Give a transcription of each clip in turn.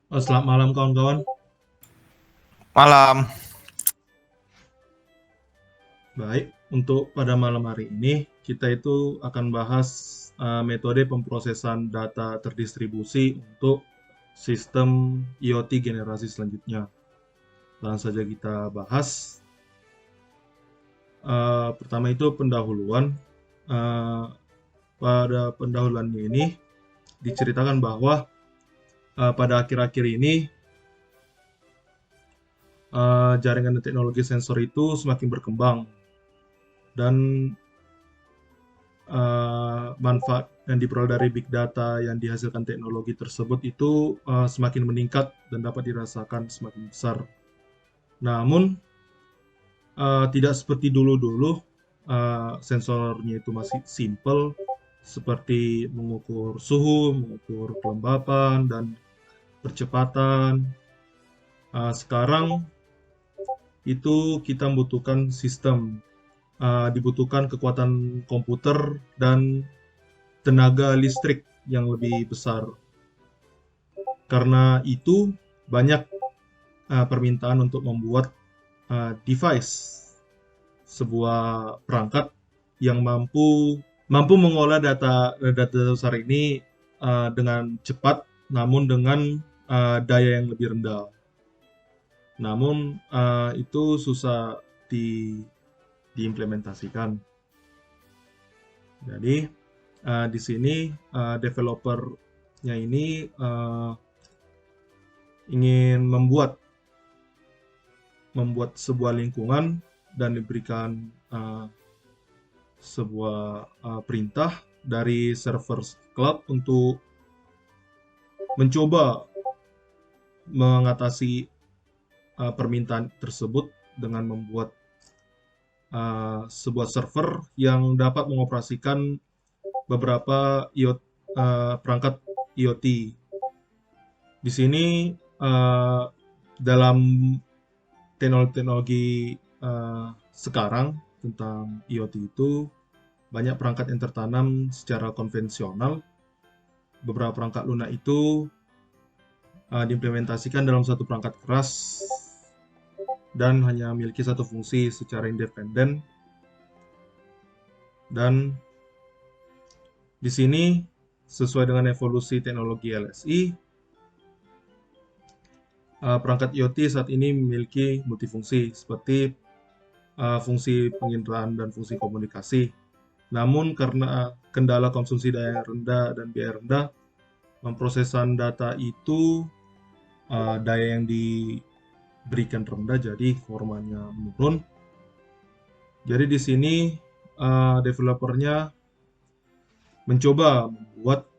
Selamat malam kawan-kawan. Malam. Baik, untuk pada malam hari ini kita itu akan bahas metode pemrosesan data terdistribusi untuk sistem IoT generasi selanjutnya. Langsung saja kita bahas. Pertama itu pendahuluan. Eh, Pada pendahuluannya ini diceritakan bahwa pada akhir-akhir ini jaringan dan teknologi sensor itu semakin berkembang dan manfaat yang diperoleh dari big data yang dihasilkan teknologi tersebut itu semakin meningkat dan dapat dirasakan semakin besar. Namun tidak seperti dulu-dulu, sensornya itu masih simple seperti mengukur suhu, mengukur kelembapan dan percepatan. Sekarang itu kita membutuhkan sistem, dibutuhkan kekuatan komputer dan tenaga listrik yang lebih besar. Karena itu banyak permintaan untuk membuat device, sebuah perangkat yang mampu mengolah data besar ini dengan cepat, namun dengan daya yang lebih rendah. Namun itu susah diimplementasikan. Jadi di sini developernya ini ingin membuat sebuah lingkungan dan diberikan sebuah perintah dari server cloud untuk mencoba mengatasi permintaan tersebut dengan membuat sebuah server yang dapat mengoperasikan beberapa perangkat IoT. Di sini dalam teknologi sekarang tentang IoT itu banyak perangkat yang tertanam secara konvensional. Beberapa perangkat lunak itu diimplementasikan dalam satu perangkat keras dan hanya memiliki satu fungsi secara independen. Dan di sini sesuai dengan evolusi teknologi LSI, perangkat IoT saat ini memiliki multifungsi seperti fungsi penginderaan dan fungsi komunikasi. Namun karena kendala konsumsi daya rendah dan biaya rendah, memprosesan data itu daya yang diberikan rendah, jadi formanya menurun. Jadi di sini developernya mencoba membuat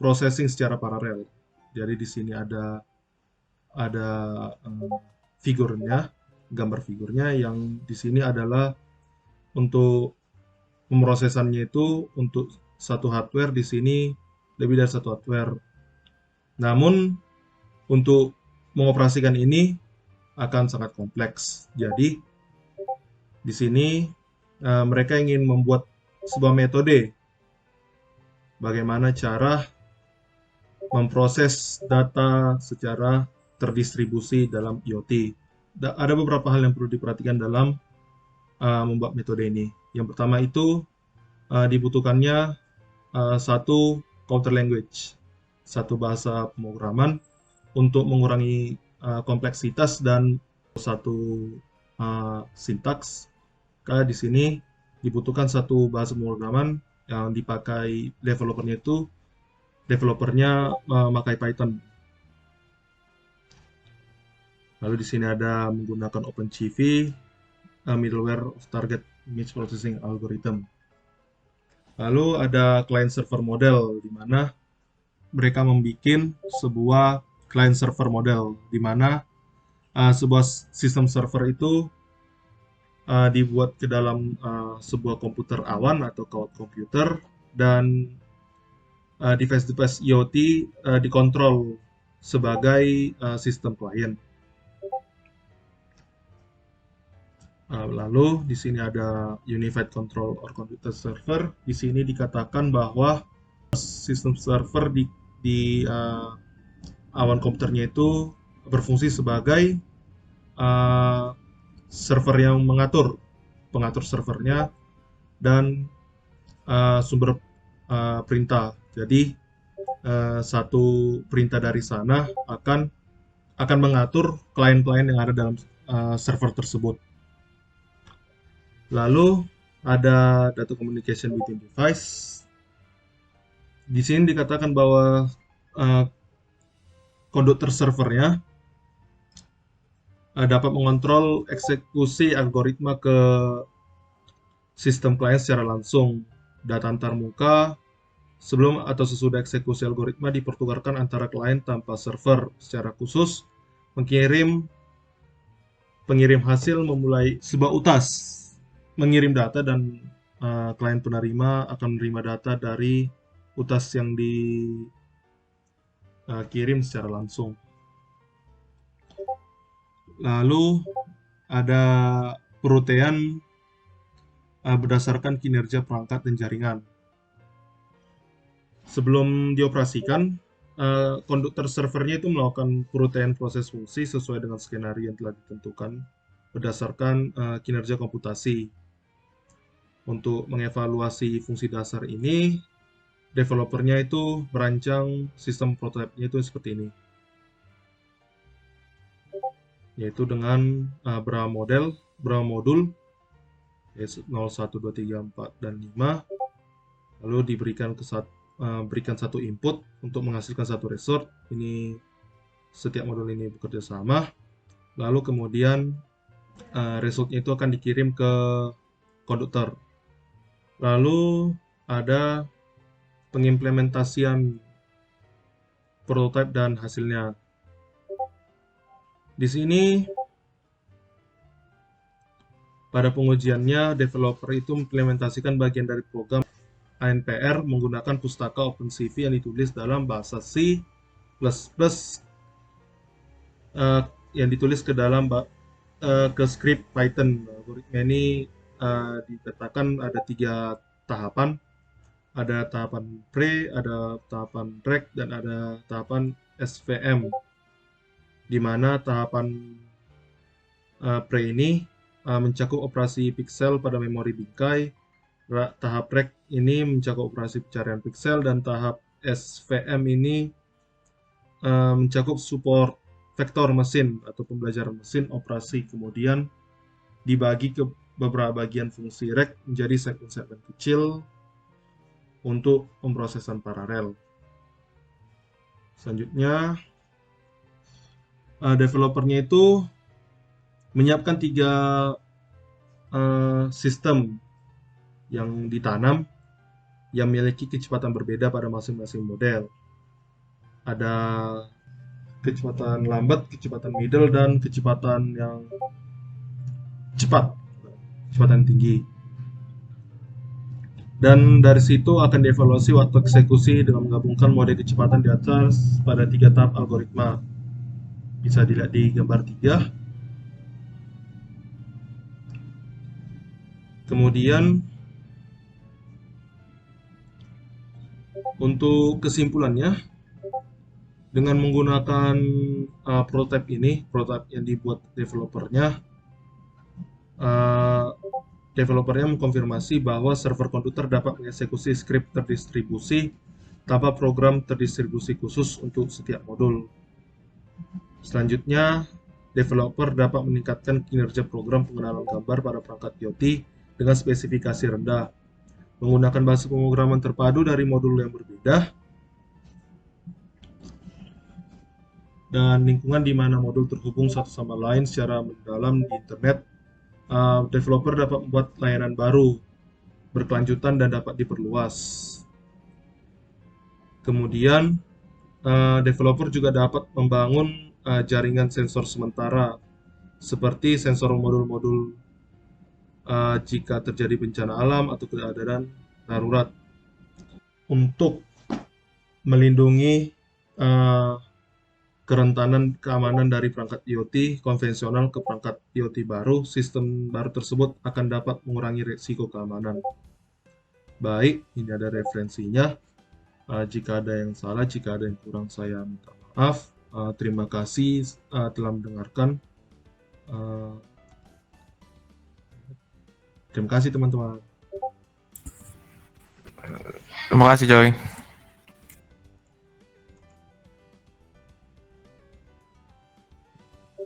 processing secara paralel. Jadi di sini ada figurnya, gambar figurnya yang di sini adalah untuk pemrosesannya itu untuk satu hardware, di sini lebih dari satu hardware. Namun untuk mengoperasikan ini akan sangat kompleks. Jadi di sini mereka ingin membuat sebuah metode bagaimana cara memproses data secara terdistribusi dalam IoT. Ada beberapa hal yang perlu diperhatikan dalam membuat metode ini. Yang pertama itu dibutuhkannya satu counter language, satu bahasa pemrograman untuk mengurangi kompleksitas dan satu sintaks. Karena di sini dibutuhkan satu bahasa pemrograman yang dipakai developernya memakai Python. Lalu di sini ada menggunakan OpenCV, middleware of target image processing algorithm. Lalu ada client server model, di mana mereka membuat sebuah client server model, di mana sebuah sistem server itu dibuat ke dalam sebuah komputer awan atau cloud computer, dan device-device IoT dikontrol sebagai sistem klien. Lalu di sini ada Unified Control or Computer Server. Di sini dikatakan bahwa sistem server awan komputernya itu berfungsi sebagai server yang mengatur, pengatur servernya, dan sumber perintah. Jadi satu perintah dari sana akan mengatur klien-klien yang ada dalam server tersebut. Lalu ada data communication between device. Di sini dikatakan bahwa konduktor servernya dapat mengontrol eksekusi algoritma ke sistem klien secara langsung. Data antar muka sebelum atau sesudah eksekusi algoritma dipertukarkan antara klien tanpa server. Secara khusus, pengirim hasil memulai sebuah utas mengirim data, dan klien penerima akan menerima data dari utas yang dikirim secara langsung. Lalu ada perutaian berdasarkan kinerja perangkat dan jaringan. Sebelum dioperasikan, konduktor servernya itu melakukan perutaian proses fungsi sesuai dengan skenario yang telah ditentukan berdasarkan kinerja komputasi. Untuk mengevaluasi fungsi dasar ini, developernya itu merancang sistem prototipe-nya itu seperti ini, yaitu dengan beberapa modul, yaitu 0, 1, 2, 3, 4, dan 5, lalu berikan satu input untuk menghasilkan satu result. Ini setiap modul ini bekerja sama, lalu kemudian resultnya itu akan dikirim ke konduktor. Lalu ada pengimplementasian prototipe dan hasilnya. Di sini pada pengujiannya, developer itu mengimplementasikan bagian dari program ANPR menggunakan pustaka OpenCV yang ditulis dalam bahasa C++, yang ditulis ke dalam ke script Python. Algoritma ini dikatakan ada 3 tahapan. Ada tahapan pre, ada tahapan rec, dan ada tahapan SVM. Di mana tahapan pre ini mencakup operasi pixel pada memori bingkai, tahap rec ini mencakup operasi pencarian pixel, dan tahap SVM ini mencakup support vektor mesin atau pembelajaran mesin operasi. Kemudian dibagi ke beberapa bagian fungsi rec menjadi segmen-segmen kecil untuk pemrosesan paralel. Selanjutnya, developernya itu menyiapkan 3 sistem yang ditanam yang memiliki kecepatan berbeda pada masing-masing model. Ada kecepatan lambat, kecepatan middle, dan kecepatan yang cepat, kecepatan tinggi. Dan dari situ akan dievaluasi waktu eksekusi dengan menggabungkan mode kecepatan di atas pada 3 tahap algoritma. Bisa dilihat di gambar 3. Kemudian untuk kesimpulannya, dengan menggunakan prototipe yang dibuat developernya, mengkonfirmasi bahwa server komputer dapat mengeksekusi skrip terdistribusi tanpa program terdistribusi khusus untuk setiap modul. Selanjutnya, developer dapat meningkatkan kinerja program pengenalan gambar pada perangkat IoT dengan spesifikasi rendah, menggunakan bahasa pemrograman terpadu dari modul yang berbeda, dan lingkungan di mana modul terhubung satu sama lain secara mendalam di internet. Developer dapat membuat layanan baru, berkelanjutan, dan dapat diperluas. Kemudian, developer juga dapat membangun jaringan sensor sementara, seperti sensor modul-modul jika terjadi bencana alam atau keadaan darurat, untuk melindungi kerentanan keamanan dari perangkat IoT konvensional ke perangkat IoT baru. Sistem baru tersebut akan dapat mengurangi risiko keamanan. Baik, ini ada referensinya. Jika ada yang salah, jika ada yang kurang, saya minta maaf. Terima kasih telah mendengarkan. Uh, Terima kasih teman-teman. Terima kasih Joy.